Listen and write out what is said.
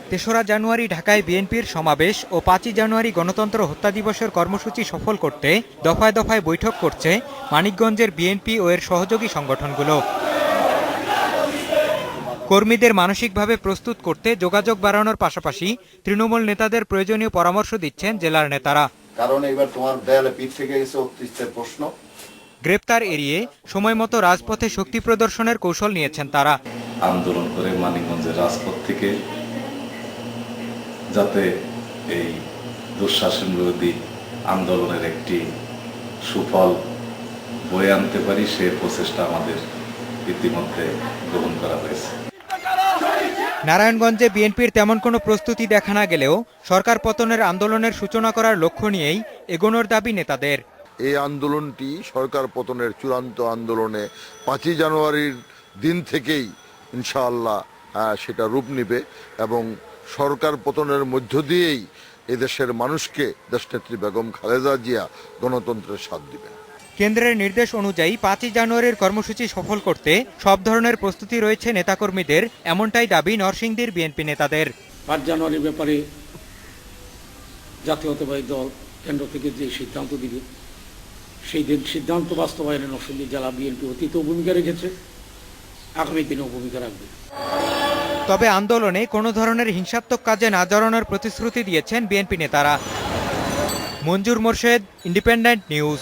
তেসরা জানুয়ারি ঢাকায় বিএনপির সমাবেশ ও ৫ই জানুয়ারি গণতন্ত্র হত্যা দিবসের কর্মসূচি সফল করতে দফায় দফায় বৈঠক করছে মানিকগঞ্জের বিএনপি ও এর সহযোগী সংগঠনগুলো। কর্মীদের মানসিকভাবে প্রস্তুত করতে যোগাযোগ বাড়ানোর পাশাপাশি তৃণমূল নেতাদের প্রয়োজনীয় পরামর্শ দিচ্ছেন জেলার নেতারা। কারণ এবার তোমার দেয়ালে পিঠ থেকে গেছে অতিষ্ঠের প্রশ্ন। গ্রেপ্তার এড়িয়ে সময়মতো রাজপথে শক্তি প্রদর্শনের কৌশল নিয়েছেন তারা। আন্দোলন করে মানিকগঞ্জের রাজপথ থেকে যাতে এই দুঃশাসন বিরোধী আন্দোলনের একটি সুফল বয়ে আনতে পারি সে প্রচেষ্টা আমাদের ইতিমধ্যে গ্রহণ করা হয়েছে। নারায়ণগঞ্জে বিএনপির তেমন কোনো প্রস্তুতি দেখা না গেলেও সরকার পতনের আন্দোলনের সূচনা করার লক্ষ্য নিয়েই এগোনোর দাবি নেতাদের। এই আন্দোলনটি সরকার পতনের চূড়ান্ত আন্দোলনে ৫ই জানুয়ারির দিন থেকেই ইনশাআল্লাহ সেটা রূপ নেবে এবং সরকার পতনের মধ্য দিয়েই এদেশের মানুষকে দেশনেত্রী বেগম খালেদা জিয়া গণতন্ত্রের স্বাদ দিবেন। কেন্দ্রের নির্দেশ অনুযায়ী ৫ই জানুয়ারির কর্মসূচি সফল করতে সব ধরনের প্রস্তুতি রয়েছে নেতাকর্মীদের, এমনটাই দাবি নরসিংদীর বিএনপি নেতাদের। ৫ জানুয়ারির ব্যাপারে জাতীয়তাবাদী দল কেন্দ্র থেকে যে সিদ্ধান্ত দিবে সেই সিদ্ধান্ত বাস্তবায়নে নরসিংদী জেলা বিএনপি অতীতেও ভূমিকা রেখেছে, আগামী দিনেও ভূমিকা রাখবে। তবে আন্দোলনে কোনো ধরনের হিংসাত্মক কাজে না জড়ানোর প্রতিশ্রুতি দিয়েছেন বিএনপি নেতারা। মঞ্জুর মোর্শেদ, ইন্ডিপেন্ডেন্ট নিউজ।